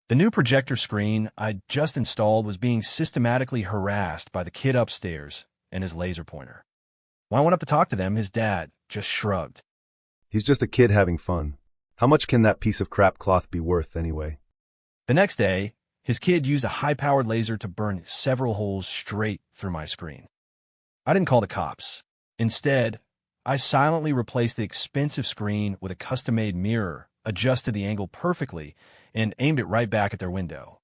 The new projector screen I'd just installed was being systematically harassed by the kid upstairs and his laser pointer. When I went up to talk to them, his dad just shrugged. He's just a kid having fun. How much can that piece of crap cloth be worth anyway? The next day, his kid used a high-powered laser to burn several holes straight through my screen. I didn't call the cops. Instead, I silently replaced the expensive screen with a custom-made mirror, adjusted the angle perfectly, and aimed it right back at their window.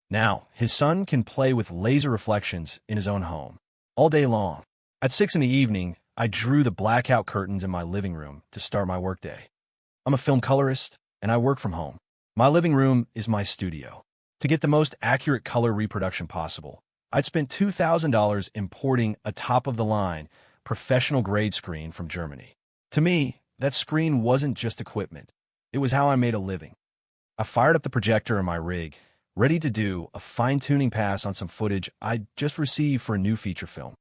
Now, his son can play with laser reflections in his own home, all day long. At 6 in the evening, I drew the blackout curtains in my living room to start my workday. I'm a film colorist, and I work from home. My living room is my studio. To get the most accurate color reproduction possible, I'd spent $2,000 importing a top-of-the-line, professional-grade screen from Germany. To me, that screen wasn't just equipment. It was how I made a living. I fired up the projector in my rig, ready to do a fine-tuning pass on some footage I'd just received for a new feature film.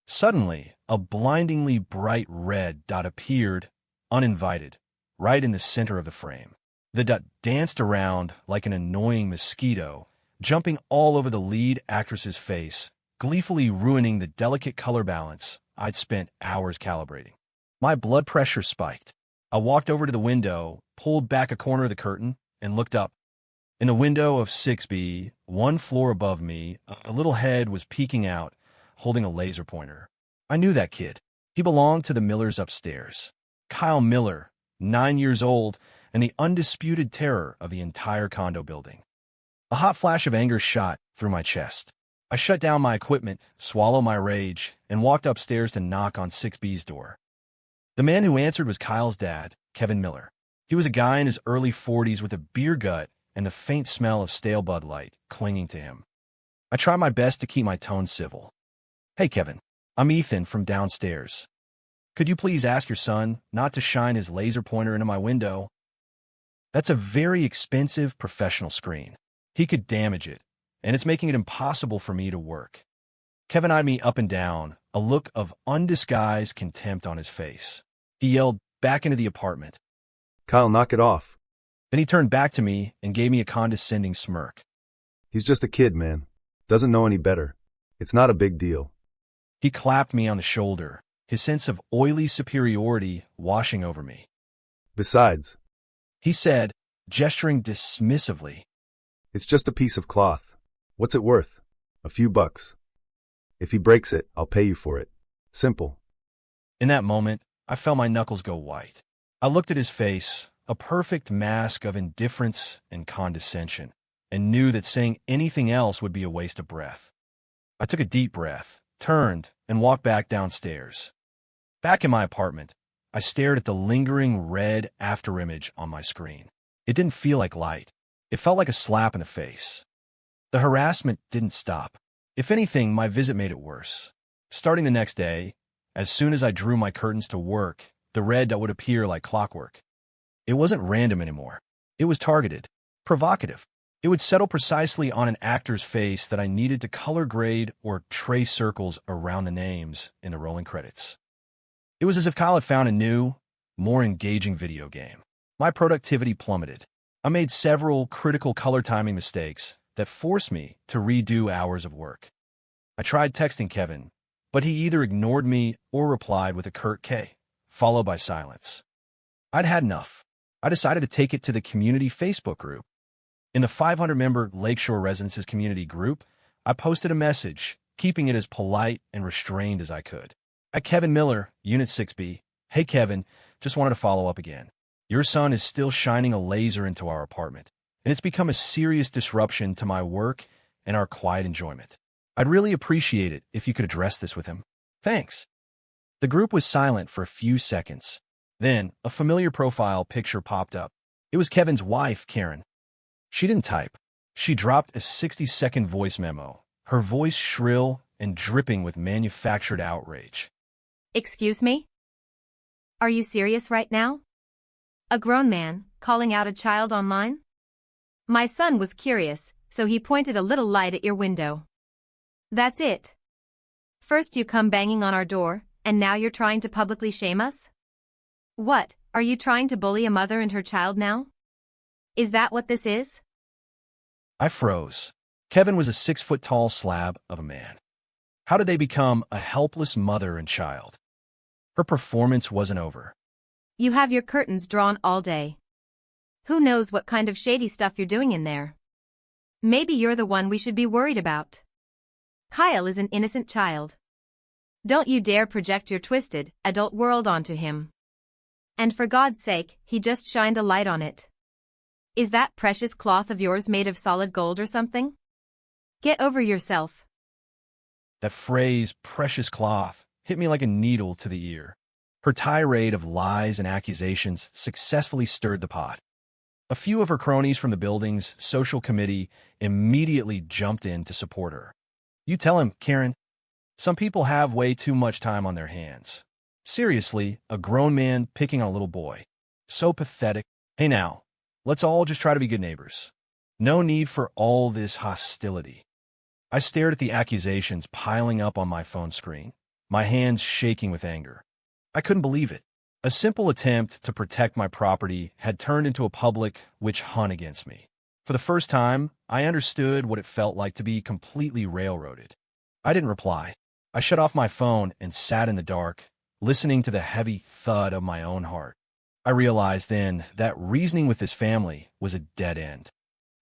Suddenly, a blindingly bright red dot appeared, uninvited, right in the center of the frame. The dot danced around like an annoying mosquito, jumping all over the lead actress's face, gleefully ruining the delicate color balance I'd spent hours calibrating. My blood pressure spiked. I walked over to the window, pulled back a corner of the curtain, and looked up. In the window of 6B, one floor above me, a little head was peeking out, holding a laser pointer. I knew that kid. He belonged to the Millers upstairs. Kyle Miller, 9 years old, and the undisputed terror of the entire condo building. A hot flash of anger shot through my chest. I shut down my equipment, swallowed my rage, and walked upstairs to knock on 6B's door. The man who answered was Kyle's dad, Kevin Miller. He was a guy in his early 40s with a beer gut and the faint smell of stale Bud Light clinging to him. I tried my best to keep my tone civil. "Hey, Kevin, I'm Ethan from downstairs. Could you please ask your son not to shine his laser pointer into my window? That's a very expensive professional screen. He could damage it, and it's making it impossible for me to work." Kevin eyed me up and down, a look of undisguised contempt on his face. He yelled back into the apartment. Kyle, knock it off. Then he turned back to me and gave me a condescending smirk. He's just a kid, man. Doesn't know any better. It's not a big deal. He clapped me on the shoulder, his sense of oily superiority washing over me. Besides, He said, gesturing dismissively, it's just a piece of cloth. What's it worth? A few bucks. If he breaks it, I'll pay you for it. Simple. In that moment, I felt my knuckles go white. I looked at his face, a perfect mask of indifference and condescension, and knew that saying anything else would be a waste of breath. I took a deep breath, turned, and walked back downstairs. Back in my apartment, I stared at the lingering red afterimage on my screen. It didn't feel like light. It felt like a slap in the face. The harassment didn't stop. If anything, my visit made it worse. Starting the next day, as soon as I drew my curtains to work, the red dot would appear like clockwork. It wasn't random anymore. It was targeted, provocative. It would settle precisely on an actor's face that I needed to color grade or trace circles around the names in the rolling credits. It was as if Kyle had found a new, more engaging video game. My productivity plummeted. I made several critical color timing mistakes that forced me to redo hours of work. I tried texting Kevin, but he either ignored me or replied with a curt K, followed by silence. I'd had enough. I decided to take it to the community Facebook group. In the 500-member Lakeshore Residences community group, I posted a message, keeping it as polite and restrained as I could. At Kevin Miller, Unit 6B, "Hey Kevin, just wanted to follow up again. Your son is still shining a laser into our apartment, and it's become a serious disruption to my work and our quiet enjoyment. I'd really appreciate it if you could address this with him. Thanks." The group was silent for a few seconds. Then, a familiar profile picture popped up. It was Kevin's wife, Karen. She didn't type. She dropped a 60-second voice memo, her voice shrill and dripping with manufactured outrage. "Excuse me? Are you serious right now? A grown man calling out a child online? My son was curious, so he pointed a little light at your window. That's it. First you come banging on our door, and now you're trying to publicly shame us? What, are you trying to bully a mother and her child now? Is that what this is?" I froze. Kevin was a 6-foot-tall slab of a man. How did they become a helpless mother and child? Her performance wasn't over. You have your curtains drawn all day. Who knows what kind of shady stuff you're doing in there? Maybe you're the one we should be worried about. Kyle is an innocent child. Don't you dare project your twisted, adult world onto him. And for God's sake, he just shined a light on it. Is that precious cloth of yours made of solid gold or something? Get over yourself. That phrase, precious cloth, hit me like a needle to the ear. Her tirade of lies and accusations successfully stirred the pot. A few of her cronies from the building's social committee immediately jumped in to support her. You tell him, Karen. Some people have way too much time on their hands. Seriously, a grown man picking on a little boy. So pathetic. Hey now, let's all just try to be good neighbors. No need for all this hostility. I stared at the accusations piling up on my phone screen, my hands shaking with anger. I couldn't believe it. A simple attempt to protect my property had turned into a public witch hunt against me. For the first time, I understood what it felt like to be completely railroaded. I didn't reply. I shut off my phone and sat in the dark, listening to the heavy thud of my own heart. I realized then that reasoning with this family was a dead end.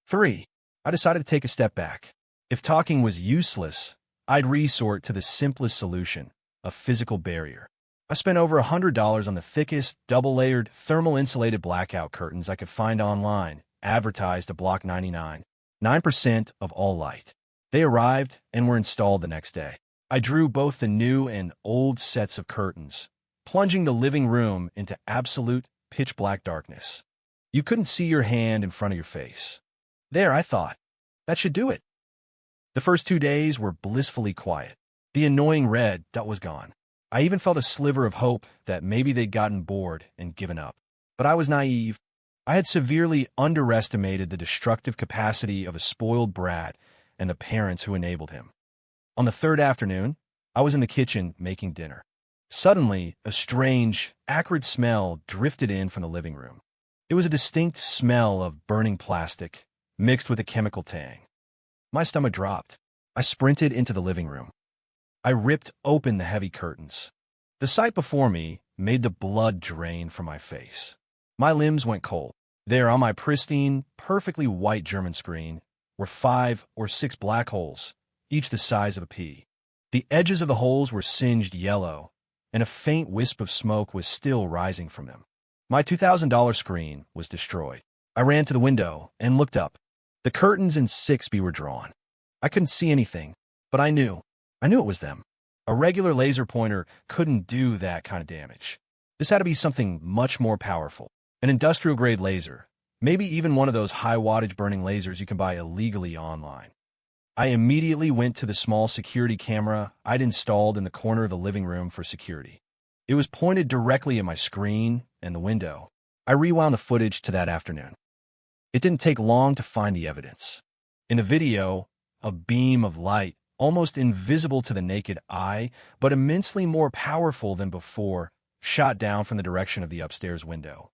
3. I decided to take a step back. If talking was useless, I'd resort to the simplest solution, a physical barrier. I spent over $100 on the thickest, double-layered, thermal-insulated blackout curtains I could find online, advertised to block 9% of all light. They arrived and were installed the next day. I drew both the new and old sets of curtains, plunging the living room into absolute pitch-black darkness. You couldn't see your hand in front of your face. There, I thought. That should do it. The first 2 days were blissfully quiet. The annoying red dot was gone. I even felt a sliver of hope that maybe they'd gotten bored and given up. But I was naive. I had severely underestimated the destructive capacity of a spoiled brat and the parents who enabled him. On the 3rd afternoon, I was in the kitchen making dinner. Suddenly, a strange, acrid smell drifted in from the living room. It was a distinct smell of burning plastic, mixed with a chemical tang. My stomach dropped. I sprinted into the living room. I ripped open the heavy curtains. The sight before me made the blood drain from my face. My limbs went cold. There, on my pristine, perfectly white German screen, were 5 or 6 black holes, each the size of a pea. The edges of the holes were singed yellow, and a faint wisp of smoke was still rising from them. My $2,000 screen was destroyed. I ran to the window and looked up. The curtains in 6B were drawn. I couldn't see anything, but I knew it was them. A regular laser pointer couldn't do that kind of damage. This had to be something much more powerful. An industrial-grade laser, maybe even one of those high-wattage burning lasers you can buy illegally online. I immediately went to the small security camera I'd installed in the corner of the living room for security. It was pointed directly at my screen and the window. I rewound the footage to that afternoon. It didn't take long to find the evidence. In the video, a beam of light, almost invisible to the naked eye, but immensely more powerful than before, shot down from the direction of the upstairs window.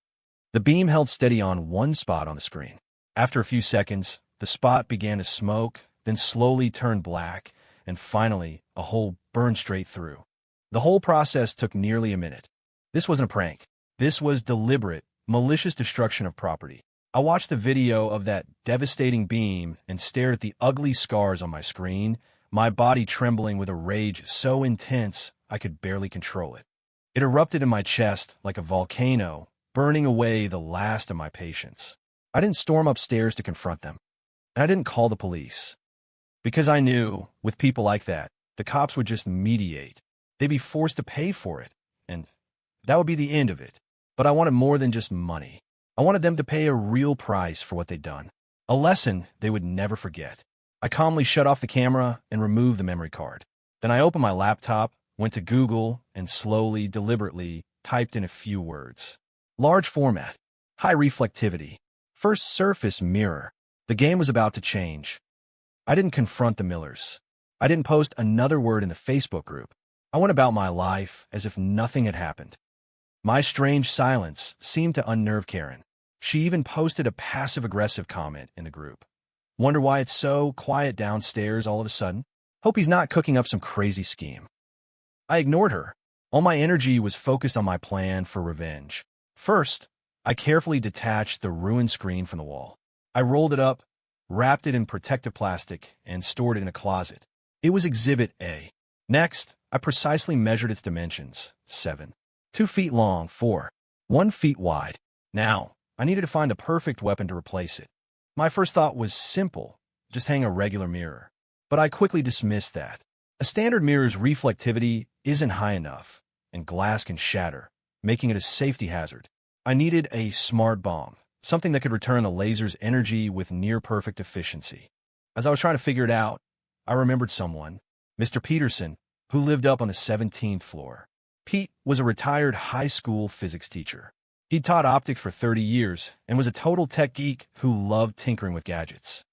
The beam held steady on one spot on the screen. After a few seconds, the spot began to smoke, then slowly turned black, and finally, a hole burned straight through. The whole process took nearly a minute. This wasn't a prank. This was deliberate, malicious destruction of property. I watched the video of that devastating beam and stared at the ugly scars on my screen, my body trembling with a rage so intense I could barely control it. It erupted in my chest like a volcano, burning away the last of my patience. I didn't storm upstairs to confront them, and I didn't call the police. Because I knew, with people like that, the cops would just mediate. They'd be forced to pay for it, and that would be the end of it. But I wanted more than just money. I wanted them to pay a real price for what they'd done, a lesson they would never forget. I calmly shut off the camera and removed the memory card. Then I opened my laptop, went to Google, and slowly, deliberately typed in a few words. Large format, high reflectivity, first surface mirror. The game was about to change. I didn't confront the Millers. I didn't post another word in the Facebook group. I went about my life as if nothing had happened. My strange silence seemed to unnerve Karen. She even posted a passive-aggressive comment in the group. Wonder why it's so quiet downstairs all of a sudden? Hope he's not cooking up some crazy scheme. I ignored her. All my energy was focused on my plan for revenge. First, I carefully detached the ruined screen from the wall. I rolled it up, wrapped it in protective plastic, and stored it in a closet. It was Exhibit A. Next, I precisely measured its dimensions, 7. 2 feet long, 4. 1 feet wide. Now, I needed to find the perfect weapon to replace it. My first thought was simple, just hang a regular mirror. But I quickly dismissed that. A standard mirror's reflectivity isn't high enough, and glass can shatter, making it a safety hazard. I needed a smart bomb, something that could return the laser's energy with near-perfect efficiency. As I was trying to figure it out, I remembered someone, Mr. Peterson, who lived up on the 17th floor. Pete was a retired high school physics teacher. He'd taught optics for 30 years and was a total tech geek who loved tinkering with gadgets.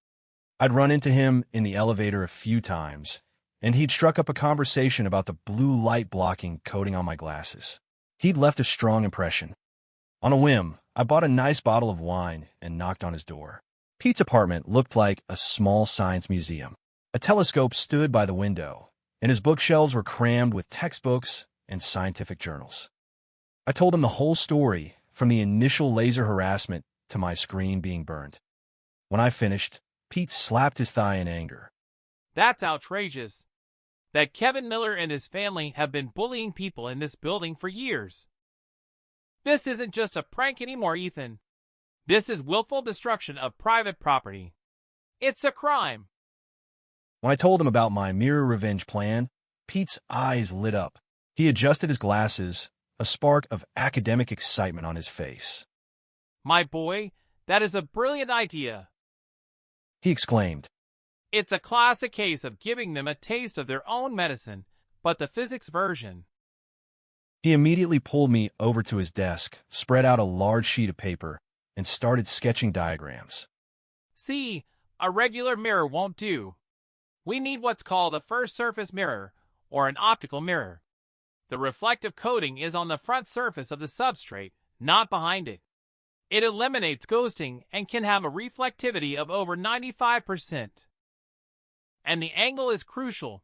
I'd run into him in the elevator a few times, and he'd struck up a conversation about the blue light blocking coating on my glasses. He'd left a strong impression. On a whim, I bought a nice bottle of wine and knocked on his door. Pete's apartment looked like a small science museum. A telescope stood by the window, and his bookshelves were crammed with textbooks and scientific journals. I told him the whole story, from the initial laser harassment to my screen being burned. When I finished, Pete slapped his thigh in anger. That's outrageous. That Kevin Miller and his family have been bullying people in this building for years. This isn't just a prank anymore, Ethan. This is willful destruction of private property. It's a crime. When I told him about my mirror revenge plan, Pete's eyes lit up. He adjusted his glasses, a spark of academic excitement on his face. My boy, that is a brilliant idea. He exclaimed. It's a classic case of giving them a taste of their own medicine, but the physics version. He immediately pulled me over to his desk, spread out a large sheet of paper, and started sketching diagrams. See, a regular mirror won't do. We need what's called a first surface mirror, or an optical mirror. The reflective coating is on the front surface of the substrate, not behind it. It eliminates ghosting and can have a reflectivity of over 95%. And the angle is crucial.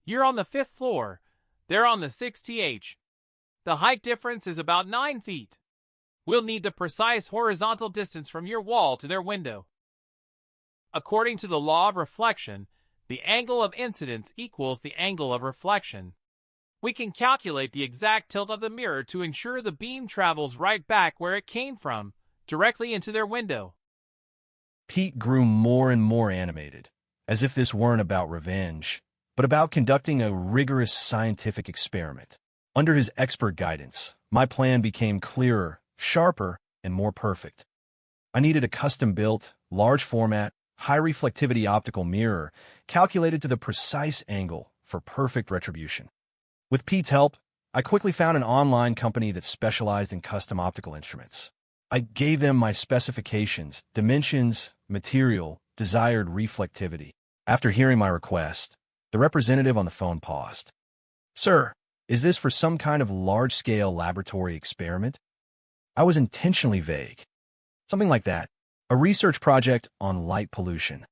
You're on the 5th floor, they're on the 6th. The height difference is about 9 feet. We'll need the precise horizontal distance from your wall to their window. According to the law of reflection, the angle of incidence equals the angle of reflection. We can calculate the exact tilt of the mirror to ensure the beam travels right back where it came from, directly into their window. Pete grew more and more animated, as if this weren't about revenge, but about conducting a rigorous scientific experiment. Under his expert guidance, my plan became clearer, sharper, and more perfect. I needed a custom-built, large-format, high-reflectivity optical mirror calculated to the precise angle for perfect retribution. With Pete's help, I quickly found an online company that specialized in custom optical instruments. I gave them my specifications, dimensions, material, desired reflectivity. After hearing my request, the representative on the phone paused. Sir, is this for some kind of large-scale laboratory experiment? I was intentionally vague. Something like that. A research project on light pollution.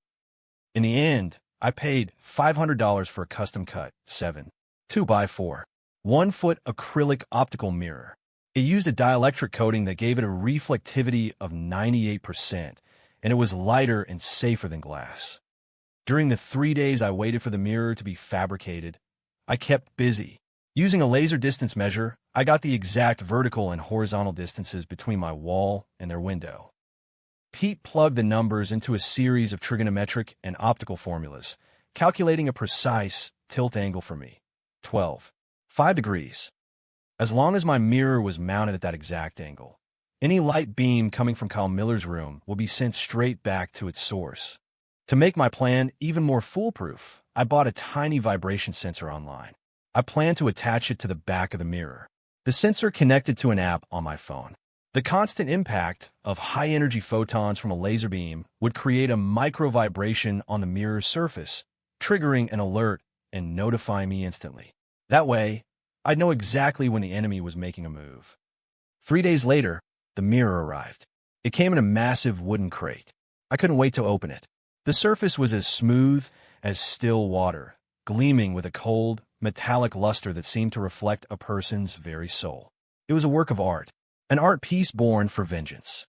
In the end, I paid $500 for a custom-cut 7, 2x4, 1-foot acrylic optical mirror. It used a dielectric coating that gave it a reflectivity of 98%, and it was lighter and safer than glass. During the 3 days I waited for the mirror to be fabricated, I kept busy. Using a laser distance measure, I got the exact vertical and horizontal distances between my wall and their window. Pete plugged the numbers into a series of trigonometric and optical formulas, calculating a precise tilt angle for me. 5 degrees. As long as my mirror was mounted at that exact angle, any light beam coming from Kyle Miller's room will be sent straight back to its source. To make my plan even more foolproof, I bought a tiny vibration sensor online. I planned to attach it to the back of the mirror. The sensor connected to an app on my phone. The constant impact of high-energy photons from a laser beam would create a micro-vibration on the mirror's surface, triggering an alert and notifying me instantly. That way, I'd know exactly when the enemy was making a move. 3 days later, the mirror arrived. It came in a massive wooden crate. I couldn't wait to open it. The surface was as smooth as still water, gleaming with a cold, metallic luster that seemed to reflect a person's very soul. It was a work of art, an art piece born for vengeance.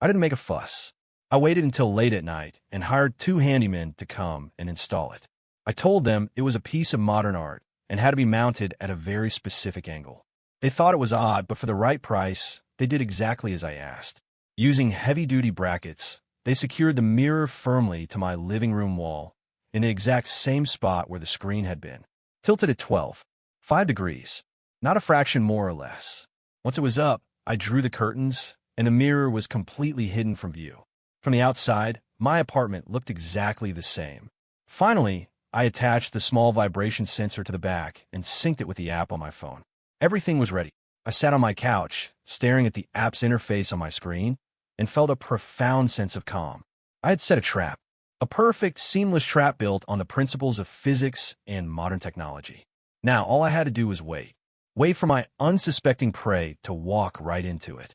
I didn't make a fuss. I waited until late at night and hired 2 handymen to come and install it. I told them it was a piece of modern art and had to be mounted at a very specific angle. They thought it was odd, but for the right price, they did exactly as I asked. Using heavy-duty brackets, they secured the mirror firmly to my living room wall in the exact same spot where the screen had been, tilted at 5 degrees, not a fraction more or less. Once it was up, I drew the curtains, and the mirror was completely hidden from view. From the outside, my apartment looked exactly the same. Finally, I attached the small vibration sensor to the back and synced it with the app on my phone. Everything was ready. I sat on my couch, staring at the app's interface on my screen, and felt a profound sense of calm. I had set a trap, a perfect, seamless trap built on the principles of physics and modern technology. Now, all I had to do was wait for my unsuspecting prey to walk right into it.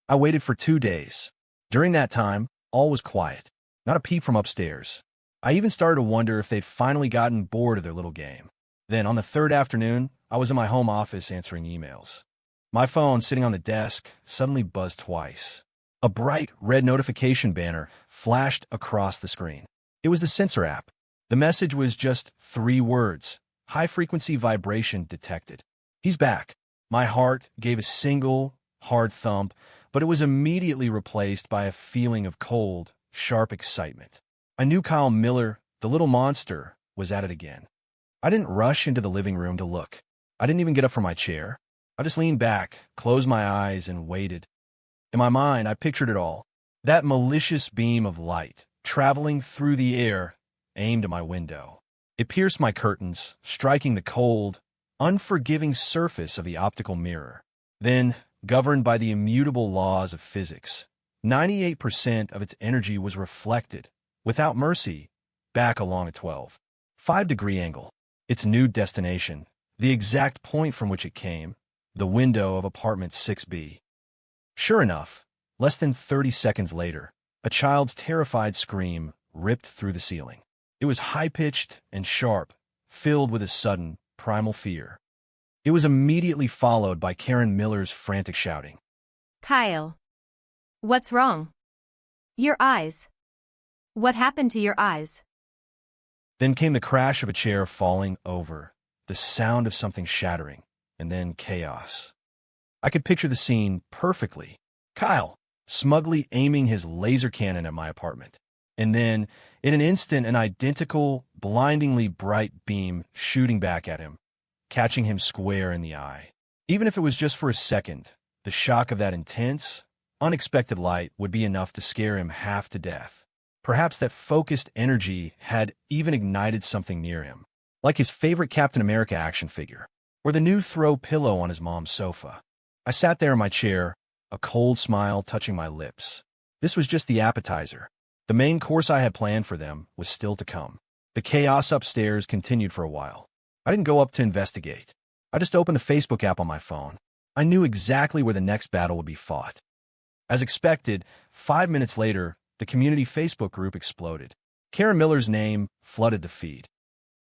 I waited for 2 days. During that time, all was quiet, not a peep from upstairs. I even started to wonder if they'd finally gotten bored of their little game. Then, on the 3rd afternoon, I was in my home office answering emails. My phone, sitting on the desk, suddenly buzzed twice. A bright red notification banner flashed across the screen. It was the sensor app. The message was just 3 words: high-frequency vibration detected. He's back. My heart gave a single, hard thump, but it was immediately replaced by a feeling of cold, sharp excitement. I knew Kyle Miller, the little monster, was at it again. I didn't rush into the living room to look. I didn't even get up from my chair. I just leaned back, closed my eyes, and waited. In my mind, I pictured it all. That malicious beam of light, traveling through the air, aimed at my window. It pierced my curtains, striking the cold, unforgiving surface of the optical mirror. Then, governed by the immutable laws of physics, 98% of its energy was reflected, without mercy, back along a 5-degree angle. Its new destination, the exact point from which it came, the window of apartment 6B. Sure enough, less than 30 seconds later, a child's terrified scream ripped through the ceiling. It was high-pitched and sharp, filled with a sudden, primal fear. It was immediately followed by Karen Miller's frantic shouting. Kyle. What's wrong? Your eyes. What happened to your eyes? Then came the crash of a chair falling over, the sound of something shattering, and then chaos. I could picture the scene perfectly. Kyle, smugly aiming his laser cannon at my apartment. And then, in an instant, an identical, blindingly bright beam shooting back at him, catching him square in the eye. Even if it was just for a second, the shock of that intense, unexpected light would be enough to scare him half to death. Perhaps that focused energy had even ignited something near him, like his favorite Captain America action figure, or the new throw pillow on his mom's sofa. I sat there in my chair, a cold smile touching my lips. This was just the appetizer. The main course I had planned for them was still to come. The chaos upstairs continued for a while. I didn't go up to investigate. I just opened the Facebook app on my phone. I knew exactly where the next battle would be fought. As expected, 5 minutes later, the community Facebook group exploded. Karen Miller's name flooded the feed.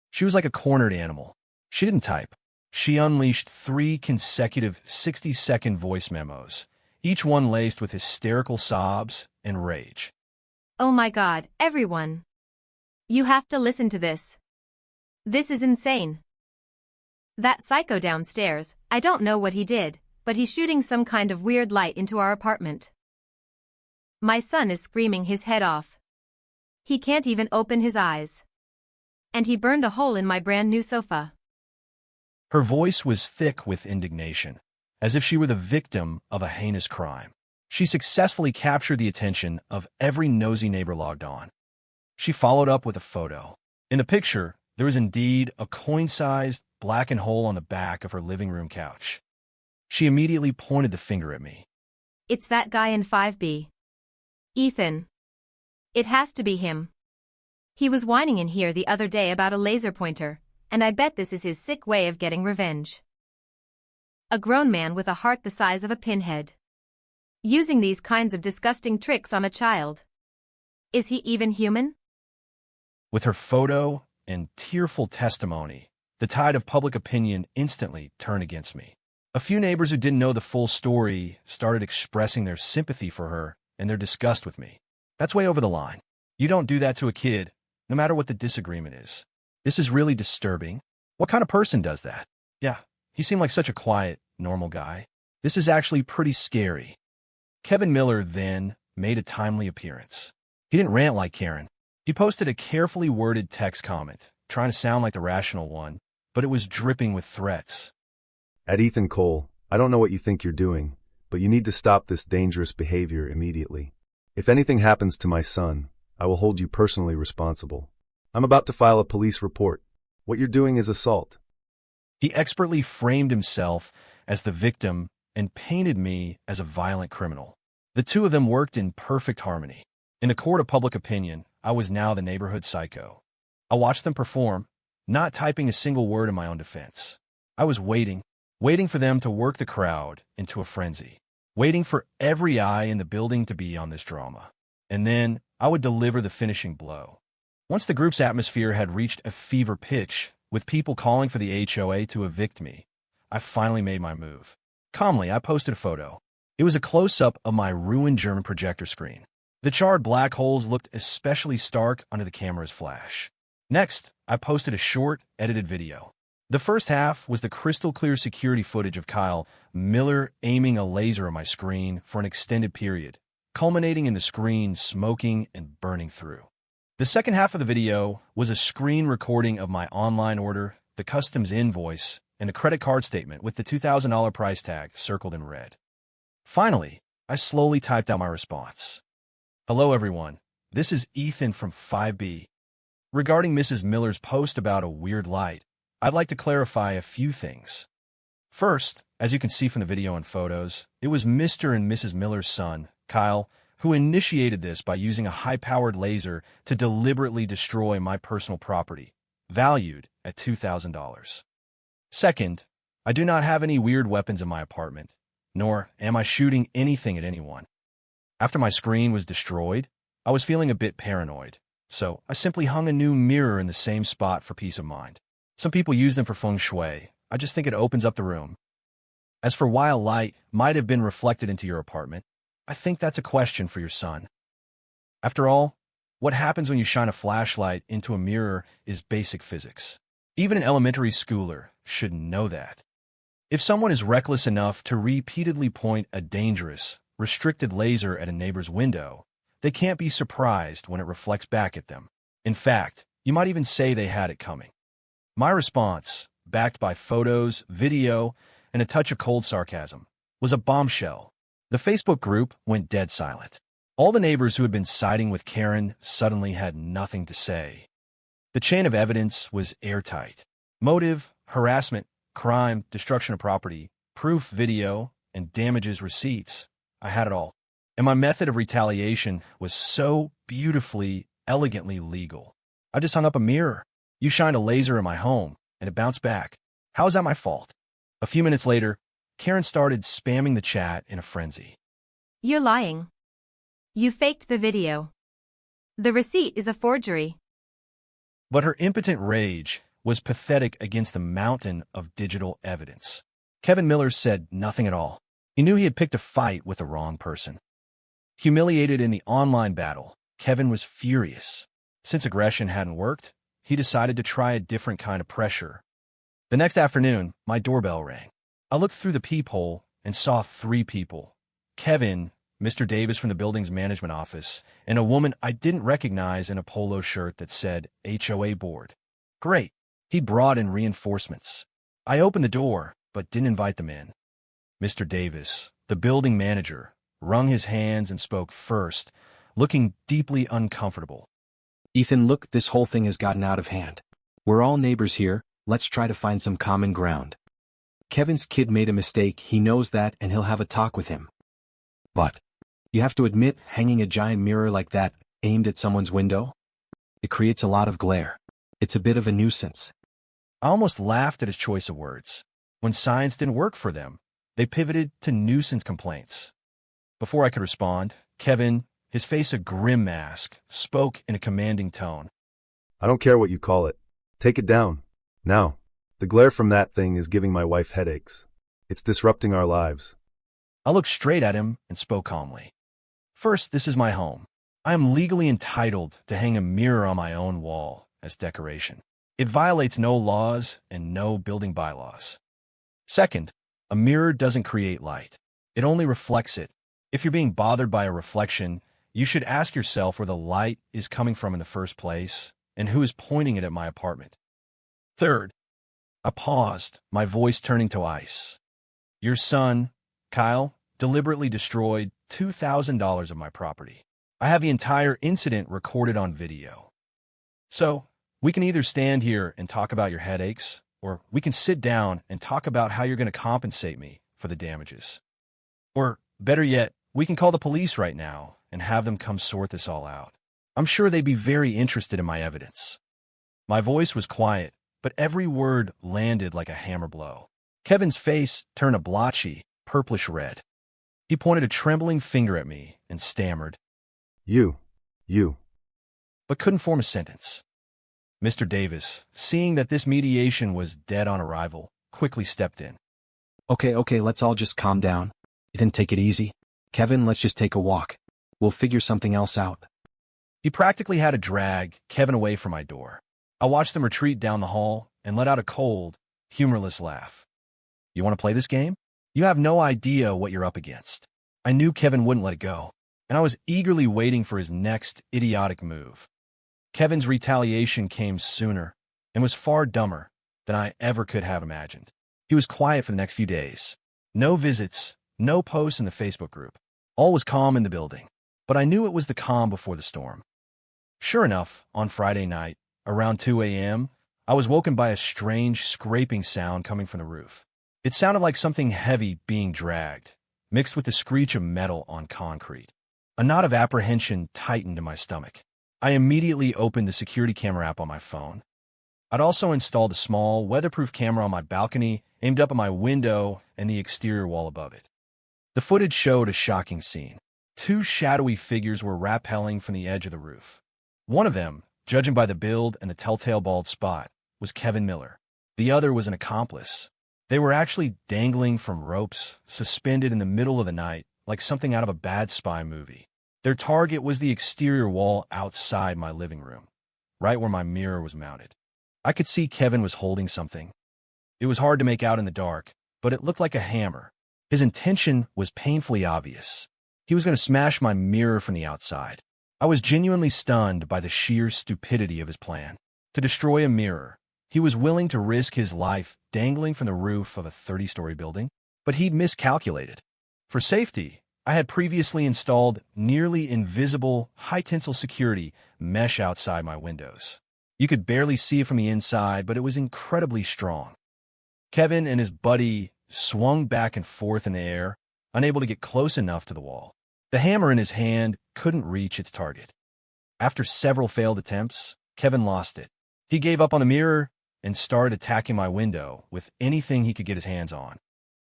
She was like a cornered animal. She didn't type. She unleashed 3 consecutive 60-second voice memos, each one laced with hysterical sobs and rage. Oh my God, everyone. You have to listen to this. This is insane. That psycho downstairs, I don't know what he did, but he's shooting some kind of weird light into our apartment. My son is screaming his head off. He can't even open his eyes. And he burned a hole in my brand new sofa. Her voice was thick with indignation, as if she were the victim of a heinous crime. She successfully captured the attention of every nosy neighbor logged on. She followed up with a photo. In the picture, there was indeed a coin-sized, blackened hole on the back of her living room couch. She immediately pointed the finger at me. It's that guy in 5B. Ethan. It has to be him. He was whining in here the other day about a laser pointer, and I bet this is his sick way of getting revenge. A grown man with a heart the size of a pinhead. Using these kinds of disgusting tricks on a child. Is he even human? With her photo and tearful testimony, the tide of public opinion instantly turned against me. A few neighbors who didn't know the full story started expressing their sympathy for her and their disgust with me. That's way over the line. You don't do that to a kid, no matter what the disagreement is. This is really disturbing. What kind of person does that? Yeah, he seemed like such a quiet, normal guy. This is actually pretty scary. Kevin Miller then made a timely appearance. He didn't rant like Karen. He posted a carefully worded text comment, trying to sound like the rational one, but it was dripping with threats. At Ethan Cole, I don't know what you think you're doing, but you need to stop this dangerous behavior immediately. If anything happens to my son, I will hold you personally responsible. I'm about to file a police report. What you're doing is assault. He expertly framed himself as the victim and painted me as a violent criminal. The two of them worked in perfect harmony. In the court of public opinion, I was now the neighborhood psycho. I watched them perform, not typing a single word in my own defense. I was waiting for them to work the crowd into a frenzy, waiting for every eye in the building to be on this drama. And then I would deliver the finishing blow. Once the group's atmosphere had reached a fever pitch, with people calling for the HOA to evict me, I finally made my move. Calmly, I posted a photo. It was a close-up of my ruined German projector screen. The charred black holes looked especially stark under the camera's flash. Next, I posted a short, edited video. The first half was the crystal-clear security footage of Kyle Miller aiming a laser at my screen for an extended period, culminating in the screen smoking and burning through. The second half of the video was a screen recording of my online order, the customs invoice, and a credit card statement with the $2,000 price tag circled in red. Finally, I slowly typed out my response. Hello everyone, this is Ethan from 5B. Regarding Mrs. Miller's post about a weird light, I'd like to clarify a few things. First, as you can see from the video and photos, it was Mr. and Mrs. Miller's son, Kyle, who initiated this by using a high-powered laser to deliberately destroy my personal property, valued at $2,000. Second, I do not have any weird weapons in my apartment, nor am I shooting anything at anyone. After my screen was destroyed, I was feeling a bit paranoid, so I simply hung a new mirror in the same spot for peace of mind. Some people use them for feng shui. I just think it opens up the room. As for why a light might have been reflected into your apartment, I think that's a question for your son. After all, what happens when you shine a flashlight into a mirror is basic physics. Even an elementary schooler should know that. If someone is reckless enough to repeatedly point a dangerous, restricted laser at a neighbor's window, they can't be surprised when it reflects back at them. In fact, you might even say they had it coming. My response, backed by photos, video, and a touch of cold sarcasm, was a bombshell. The Facebook group went dead silent. All the neighbors who had been siding with Karen suddenly had nothing to say. The chain of evidence was airtight. Motive, harassment, crime, destruction of property, proof, video, and damages receipts. I had it all. And my method of retaliation was so beautifully, elegantly legal. I just hung up a mirror. You shined a laser in my home, and it bounced back. How is that my fault? A few minutes later, Karen started spamming the chat in a frenzy. You're lying. You faked the video. The receipt is a forgery. But her impotent rage was pathetic against the mountain of digital evidence. Kevin Miller said nothing at all. He knew he had picked a fight with the wrong person. Humiliated in the online battle, Kevin was furious. Since aggression hadn't worked, he decided to try a different kind of pressure. The next afternoon, my doorbell rang. I looked through the peephole and saw 3 people. Kevin, Mr. Davis from the building's management office, and a woman I didn't recognize in a polo shirt that said HOA board. Great. He brought in reinforcements. I opened the door, but didn't invite them in. Mr. Davis, the building manager, wrung his hands and spoke first, looking deeply uncomfortable. Ethan, look, this whole thing has gotten out of hand. We're all neighbors here, let's try to find some common ground. Kevin's kid made a mistake, he knows that, and he'll have a talk with him. But you have to admit, hanging a giant mirror like that, aimed at someone's window? It creates a lot of glare. It's a bit of a nuisance. I almost laughed at his choice of words. When science didn't work for them, they pivoted to nuisance complaints. Before I could respond, Kevin, his face a grim mask, spoke in a commanding tone. I don't care what you call it. Take it down. Now. The glare from that thing is giving my wife headaches. It's disrupting our lives. I looked straight at him and spoke calmly. First, this is my home. I am legally entitled to hang a mirror on my own wall as decoration. It violates no laws and no building bylaws. Second, a mirror doesn't create light. It only reflects it. If you're being bothered by a reflection, you should ask yourself where the light is coming from in the first place and who is pointing it at my apartment. Third, I paused, my voice turning to ice. Your son, Kyle, deliberately destroyed $2,000 of my property. I have the entire incident recorded on video. So, we can either stand here and talk about your headaches, or we can sit down and talk about how you're going to compensate me for the damages. Or, better yet, we can call the police right now and have them come sort this all out. I'm sure they'd be very interested in my evidence. My voice was quiet, but every word landed like a hammer blow. Kevin's face turned a blotchy, purplish red. He pointed a trembling finger at me and stammered, You. but couldn't form a sentence. Mr. Davis, seeing that this mediation was dead on arrival, quickly stepped in. Okay, let's all just calm down. Then take it easy. Kevin, let's just take a walk. We'll figure something else out. He practically had to drag Kevin away from my door. I watched them retreat down the hall and let out a cold, humorless laugh. You want to play this game? You have no idea what you're up against. I knew Kevin wouldn't let it go, and I was eagerly waiting for his next idiotic move. Kevin's retaliation came sooner and was far dumber than I ever could have imagined. He was quiet for the next few days. No visits, no posts in the Facebook group. All was calm in the building, but I knew it was the calm before the storm. Sure enough, on Friday night, around 2 a.m., I was woken by a strange scraping sound coming from the roof. It sounded like something heavy being dragged, mixed with the screech of metal on concrete. A knot of apprehension tightened in my stomach. I immediately opened the security camera app on my phone. I'd also installed a small, weatherproof camera on my balcony, aimed up at my window and the exterior wall above it. The footage showed a shocking scene. Two shadowy figures were rappelling from the edge of the roof. One of them, judging by the build and the telltale bald spot, was Kevin Miller. The other was an accomplice. They were actually dangling from ropes, suspended in the middle of the night, like something out of a bad spy movie. Their target was the exterior wall outside my living room, right where my mirror was mounted. I could see Kevin was holding something. It was hard to make out in the dark, but it looked like a hammer. His intention was painfully obvious. He was going to smash my mirror from the outside. I was genuinely stunned by the sheer stupidity of his plan. To destroy a mirror, he was willing to risk his life dangling from the roof of a 30-story building, but he'd miscalculated. For safety, I had previously installed nearly invisible, high-tensile security mesh outside my windows. You could barely see it from the inside, but it was incredibly strong. Kevin and his buddy swung back and forth in the air, unable to get close enough to the wall. The hammer in his hand couldn't reach its target. After several failed attempts, Kevin lost it. He gave up on the mirror and started attacking my window with anything he could get his hands on.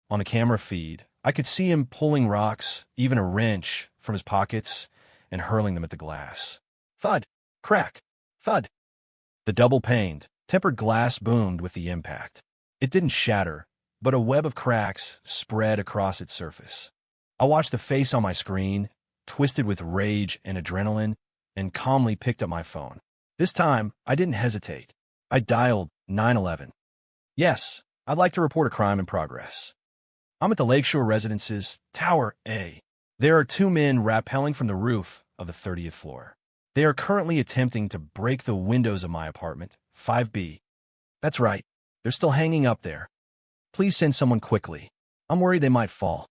On the camera feed, I could see him pulling rocks, even a wrench, from his pockets and hurling them at the glass. Thud! Crack! Thud! The double-paned, tempered glass boomed with the impact. It didn't shatter, but a web of cracks spread across its surface. I watched the face on my screen, twisted with rage and adrenaline, and calmly picked up my phone. This time, I didn't hesitate. I dialed 911. Yes, I'd like to report a crime in progress. I'm at the Lakeshore Residences, Tower A. There are two men rappelling from the roof of the 30th floor. They are currently attempting to break the windows of my apartment, 5B. That's right, they're still hanging up there. Please send someone quickly. I'm worried they might fall.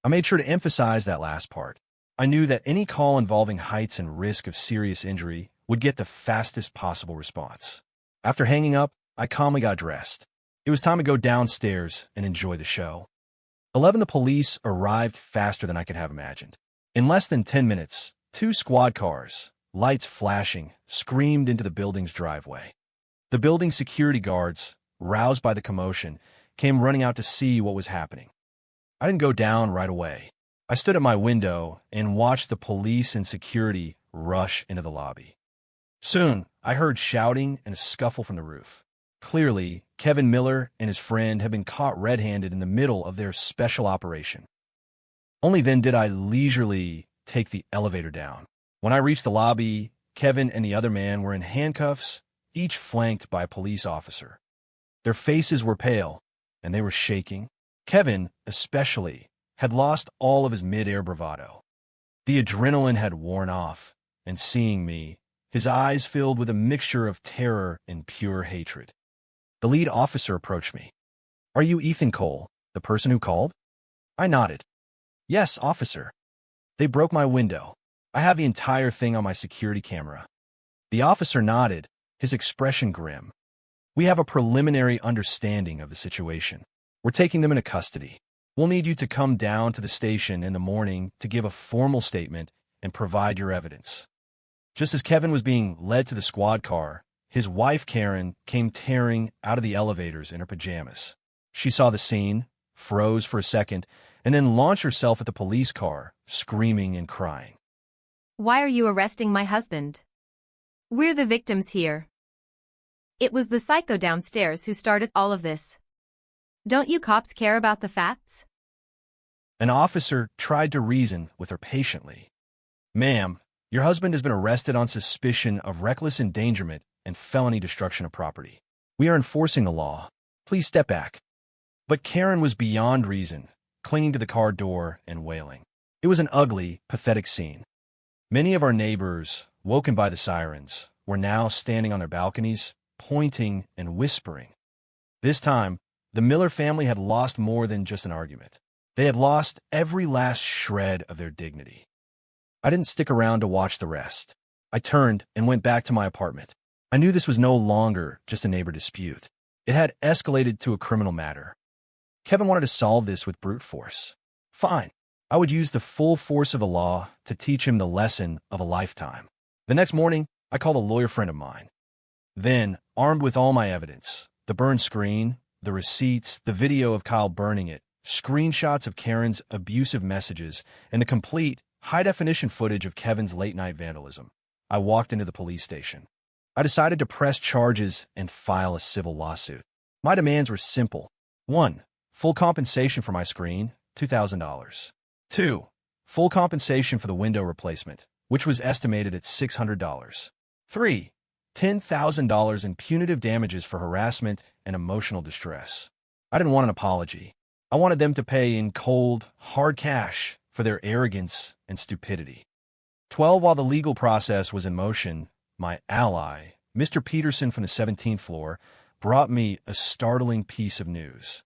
I made sure to emphasize that last part. I knew that any call involving heights and risk of serious injury would get the fastest possible response. After hanging up, I calmly got dressed. It was time to go downstairs and enjoy the show. 11 The police arrived faster than I could have imagined. In less than 10 minutes, 2 squad cars, lights flashing, screamed into the building's driveway. The building security guards, roused by the commotion, came running out to see what was happening. I didn't go down right away. I stood at my window and watched the police and security rush into the lobby. Soon, I heard shouting and a scuffle from the roof. Clearly, Kevin Miller and his friend had been caught red-handed in the middle of their special operation. Only then did I leisurely take the elevator down. When I reached the lobby, Kevin and the other man were in handcuffs, each flanked by a police officer. Their faces were pale, and they were shaking. Kevin, especially, had lost all of his mid-air bravado. The adrenaline had worn off, and seeing me, his eyes filled with a mixture of terror and pure hatred. The lead officer approached me. "Are you Ethan Cole, the person who called?" I nodded. "Yes, officer. They broke my window. I have the entire thing on my security camera." The officer nodded, his expression grim. "We have a preliminary understanding of the situation. We're taking them into custody. We'll need you to come down to the station in the morning to give a formal statement and provide your evidence." Just as Kevin was being led to the squad car, his wife Karen came tearing out of the elevators in her pajamas. She saw the scene, froze for a second, and then launched herself at the police car, screaming and crying. Why are you arresting my husband? We're the victims here. It was the psycho downstairs who started all of this. Don't you cops care about the facts? An officer tried to reason with her patiently. "Ma'am, your husband has been arrested on suspicion of reckless endangerment and felony destruction of property. We are enforcing the law. Please step back." But Karen was beyond reason, clinging to the car door and wailing. It was an ugly, pathetic scene. Many of our neighbors, woken by the sirens, were now standing on their balconies, pointing and whispering. This time, the Miller family had lost more than just an argument. They had lost every last shred of their dignity. I didn't stick around to watch the rest. I turned and went back to my apartment. I knew this was no longer just a neighbor dispute. It had escalated to a criminal matter. Kevin wanted to solve this with brute force. Fine. I would use the full force of the law to teach him the lesson of a lifetime. The next morning, I called a lawyer friend of mine. Then, armed with all my evidence, the burned screen, the receipts, the video of Kyle burning it, screenshots of Karen's abusive messages, and the complete, high-definition footage of Kevin's late-night vandalism, I walked into the police station. I decided to press charges and file a civil lawsuit. My demands were simple. 1. Full compensation for my screen, $2,000. 2. Full compensation for the window replacement, which was estimated at $600. 3. $10,000 in punitive damages for harassment and emotional distress. I didn't want an apology. I wanted them to pay in cold, hard cash for their arrogance and stupidity. 12. While the legal process was in motion, my ally, Mr. Peterson from the 17th floor, brought me a startling piece of news.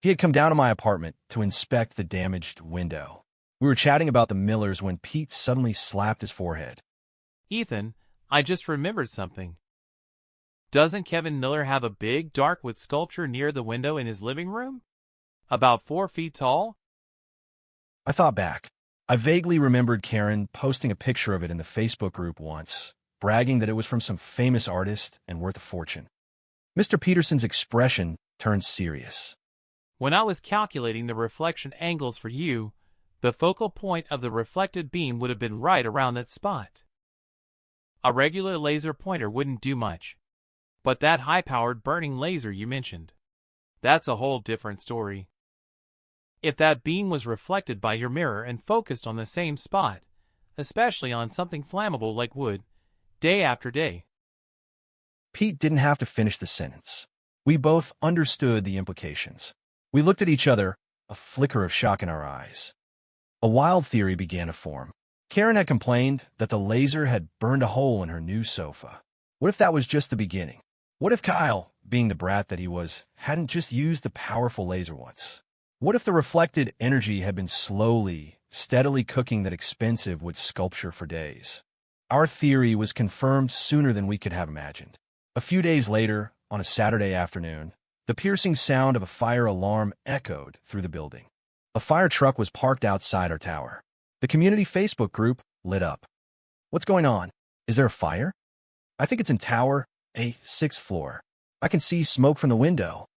He had come down to my apartment to inspect the damaged window. We were chatting about the Millers when Pete suddenly slapped his forehead. "Ethan, I just remembered something. Doesn't Kevin Miller have a big, dark wood sculpture near the window in his living room? About 4 feet tall?" I thought back. I vaguely remembered Karen posting a picture of it in the Facebook group once, bragging that it was from some famous artist and worth a fortune. Mr. Peterson's expression turned serious. "When I was calculating the reflection angles for you, the focal point of the reflected beam would have been right around that spot. A regular laser pointer wouldn't do much. But that high-powered burning laser you mentioned, that's a whole different story. If that beam was reflected by your mirror and focused on the same spot, especially on something flammable like wood, day after day." Pete didn't have to finish the sentence. We both understood the implications. We looked at each other, a flicker of shock in our eyes. A wild theory began to form. Karen had complained that the laser had burned a hole in her new sofa. What if that was just the beginning? What if Kyle, being the brat that he was, hadn't just used the powerful laser once? What if the reflected energy had been slowly, steadily cooking that expensive wood sculpture for days? Our theory was confirmed sooner than we could have imagined. A few days later, on a Saturday afternoon, the piercing sound of a fire alarm echoed through the building. A fire truck was parked outside our tower. The community Facebook group lit up. "What's going on? Is there a fire?" "I think it's in Tower A, 6th floor. I can see smoke from the window."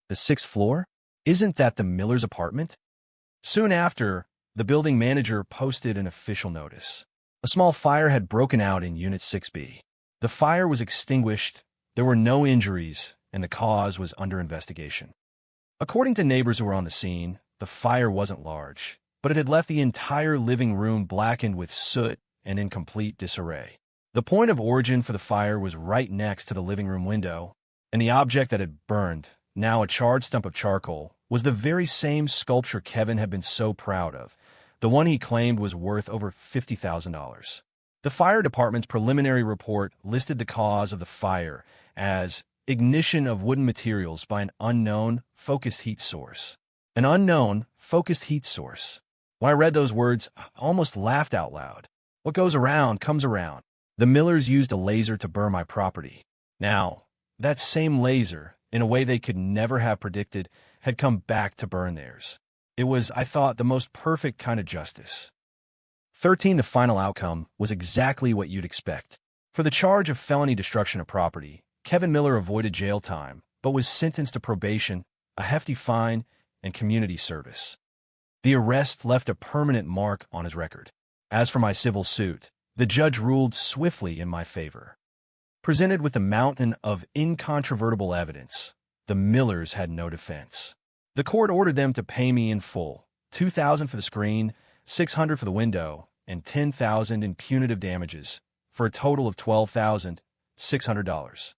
"The 6th floor? Isn't that the Miller's apartment?" Soon after, the building manager posted an official notice. A small fire had broken out in Unit 6B. The fire was extinguished, there were no injuries, and the cause was under investigation. According to neighbors who were on the scene, the fire wasn't large, but it had left the entire living room blackened with soot and in complete disarray. The point of origin for the fire was right next to the living room window, and the object that had burned, now a charred stump of charcoal, was the very same sculpture Kevin had been so proud of, the one he claimed was worth over $50,000. The fire department's preliminary report listed the cause of the fire as ignition of wooden materials by an unknown, focused heat source. An unknown, focused heat source. When I read those words, I almost laughed out loud. What goes around comes around. The Millers used a laser to burn my property. Now, that same laser, in a way they could never have predicted, had come back to burn theirs. It was, I thought, the most perfect kind of justice. 13. The final outcome was exactly what you'd expect. For the charge of felony destruction of property, Kevin Miller avoided jail time, but was sentenced to probation, a hefty fine, and community service. The arrest left a permanent mark on his record. As for my civil suit, the judge ruled swiftly in my favor. Presented with a mountain of incontrovertible evidence, the Millers had no defense. The court ordered them to pay me in full, $2,000 for the screen, $600 for the window, and $10,000 in punitive damages, for a total of $12,600.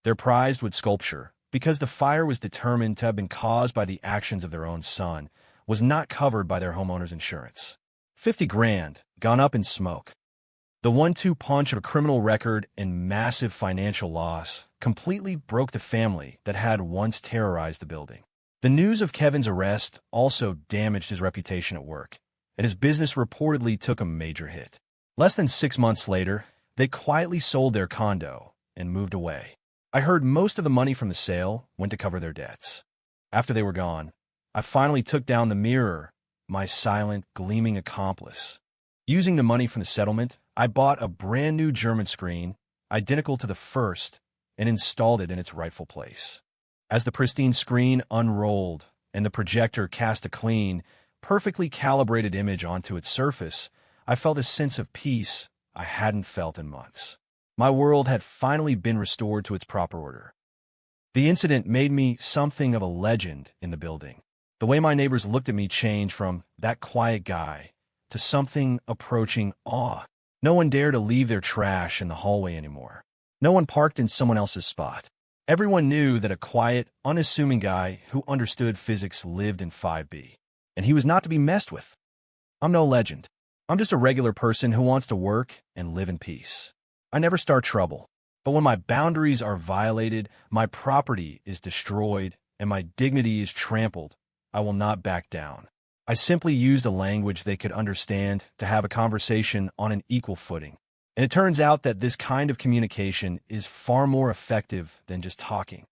Their prized wood sculpture, because the fire was determined to have been caused by the actions of their own son, was not covered by their homeowner's insurance. $50,000 gone up in smoke. The 1-2 punch of a criminal record and massive financial loss completely broke the family that had once terrorized the building. The news of Kevin's arrest also damaged his reputation at work, and his business reportedly took a major hit. Less than 6 months later, they quietly sold their condo and moved away. I heard most of the money from the sale went to cover their debts. After they were gone, I finally took down the mirror, my silent, gleaming accomplice. Using the money from the settlement, I bought a brand new German screen, identical to the first, and installed it in its rightful place. As the pristine screen unrolled and the projector cast a clean, perfectly calibrated image onto its surface, I felt a sense of peace I hadn't felt in months. My world had finally been restored to its proper order. The incident made me something of a legend in the building. The way my neighbors looked at me changed from that quiet guy to something approaching awe. No one dared to leave their trash in the hallway anymore. No one parked in someone else's spot. Everyone knew that a quiet, unassuming guy who understood physics lived in 5B, and he was not to be messed with. I'm no legend. I'm just a regular person who wants to work and live in peace. I never start trouble, but when my boundaries are violated, my property is destroyed, and my dignity is trampled, I will not back down. I simply used a language they could understand to have a conversation on an equal footing. And it turns out that this kind of communication is far more effective than just talking.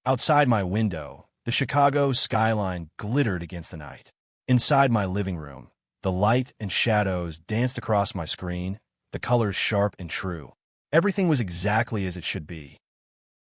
Outside my window, the Chicago skyline glittered against the night. Inside my living room, the light and shadows danced across my screen, the colors sharp and true. Everything was exactly as it should be.